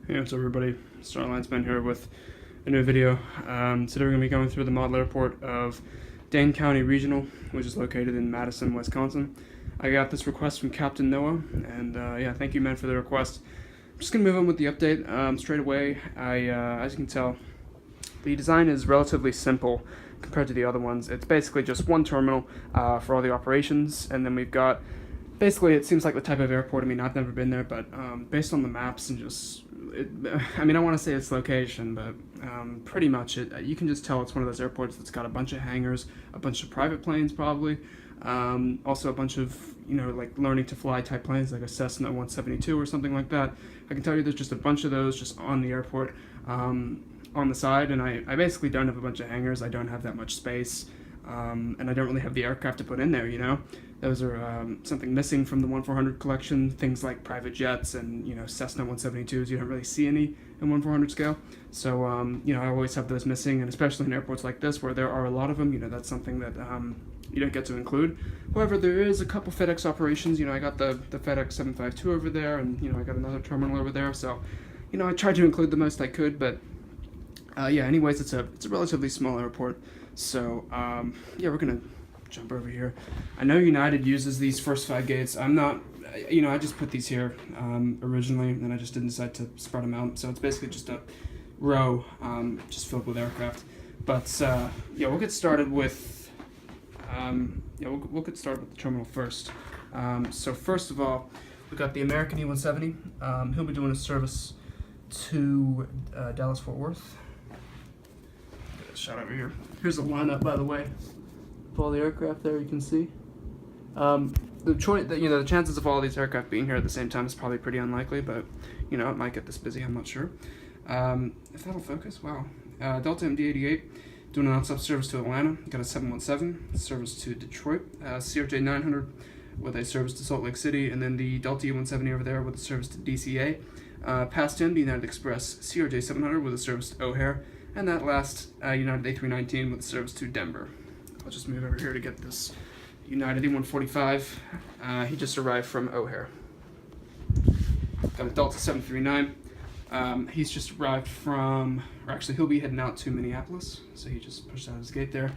Hey, what's up everybody? Starline's been here with a new video. Today we're going to be going through the model airport of Dane County Regional, which is located in Madison, Wisconsin. I got this request from Captain Noah, and yeah, thank you, man, for the request. I'm just going to move on with the update straight away. As you can tell, the design is relatively simple compared to the other ones. It's basically just one terminal for all the operations, and then we've got basically, it seems like the type of airport. I mean, I've never been there, but based on the maps and just, I mean, I want to say its location, but pretty much you can just tell it's one of those airports that's got a bunch of hangars, a bunch of private planes probably, also a bunch of, like learning to fly type planes like a Cessna 172 or something like that. I can tell you there's just a bunch of those just on the airport on the side, and I basically don't have a bunch of hangars. I don't have that much space. And I don't really have the aircraft to put in there, Those are something missing from the 1-400 collection, things like private jets and, Cessna 172s. You don't really see any in 1-400 scale. So, I always have those missing, and especially in airports like this where there are a lot of them, that's something that you don't get to include. However, there is a couple FedEx operations. I got the FedEx 752 over there, and, I got another terminal over there. So, I tried to include the most I could, but yeah, anyways, it's a relatively small airport. So, yeah, we're going to jump over here. I know United uses these first 5 gates. I'm not, I just put these here originally, and I just didn't decide to spread them out. So it's basically just a row just filled with aircraft. But, yeah, we'll get started with, we'll get started with the terminal first. So first of all, we've got the American E-170. He'll be doing a service to Dallas-Fort Worth. Shot over here. Here's a lineup, by the way, of all the aircraft there. You can see the chances of all these aircraft being here at the same time is probably pretty unlikely, but it might get this busy. I'm not sure. If that'll focus, wow. Delta MD-88 doing an non-stop service to Atlanta. Got a 717 service to Detroit. CRJ 900 with a service to Salt Lake City, and then the Delta E-170 over there with a service to DCA. Past him, the United Express CRJ 700 with a service to O'Hare. And that last United A319 with a service to Denver. I'll just move over here to get this United E145. He just arrived from O'Hare. Got a Delta 739. He's just arrived from, or actually he'll be heading out to Minneapolis. So he just pushed out his gate there.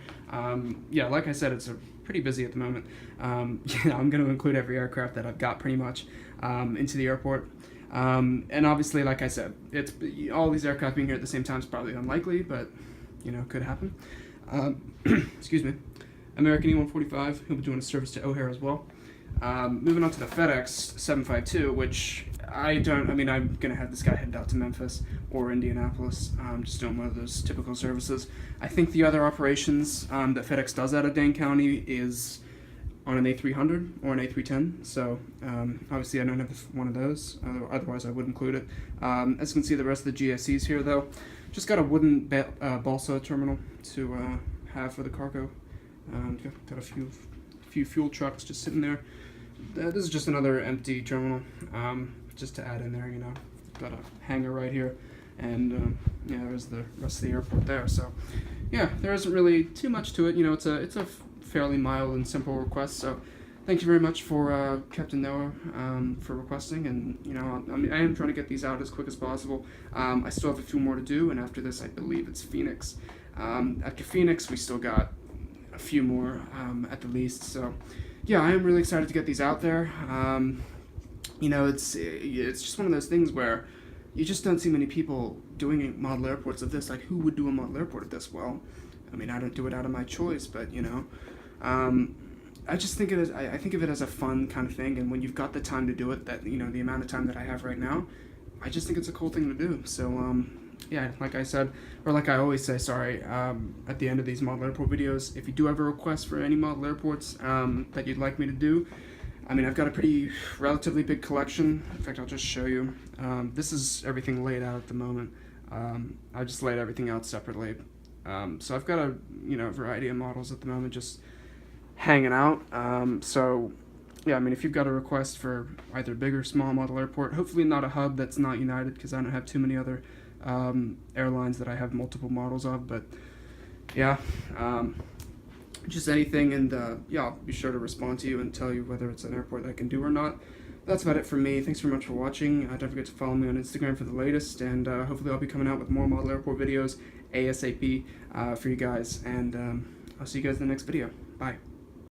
Yeah, like I said, it's pretty busy at the moment. I'm going to include every aircraft that I've got pretty much into the airport. And obviously, like I said, it's all these aircraft being here at the same time is probably unlikely, but could happen. Excuse me. American E-145, he'll be doing a service to O'Hare as well. Moving on to the FedEx 752, which I'm gonna have this guy head out to Memphis or Indianapolis, just doing one of those typical services. I think the other operations that FedEx does out of Dane County is on an A300 or an A310, so obviously I don't have one of those, otherwise I would include it. As you can see, the rest of the GSEs here, though, just got a wooden balsa terminal to have for the cargo. Got a few fuel trucks just sitting there. This is just another empty terminal, just to add in there, Got a hangar right here, and yeah, there's the rest of the airport there. So yeah, there isn't really too much to it. It's a fairly mild and simple request, so thank you very much for Captain Noah for requesting, and I am trying to get these out as quick as possible. I still have a few more to do, and after this I believe it's Phoenix. After Phoenix we still got a few more at the least, so yeah, I am really excited to get these out there. It's just one of those things where you just don't see many people doing model airports of this. Like, who would do a model airport of this? Well, I mean, I don't do it out of my choice, but I just think I think of it as a fun kind of thing, and when you've got the time to do it, that the amount of time that I have right now, I just think it's a cool thing to do. So yeah, like I said, or like I always say, sorry, at the end of these model airport videos, if you do have a request for any model airports that you'd like me to do, I mean, I've got a relatively big collection. In fact, I'll just show you. This is everything laid out at the moment. I just laid everything out separately. So I've got a variety of models at the moment just hanging out. So yeah, I mean, if you've got a request for either big or small model airport, hopefully not a hub that's not United, because I don't have too many other airlines that I have multiple models of, but yeah, just anything, and yeah, I'll be sure to respond to you and tell you whether it's an airport that I can do or not. that's about it from me. Thanks very much for watching. Don't forget to follow me on Instagram for the latest, and hopefully I'll be coming out with more model airport videos ASAP for you guys, and I'll see you guys in the next video. Bye.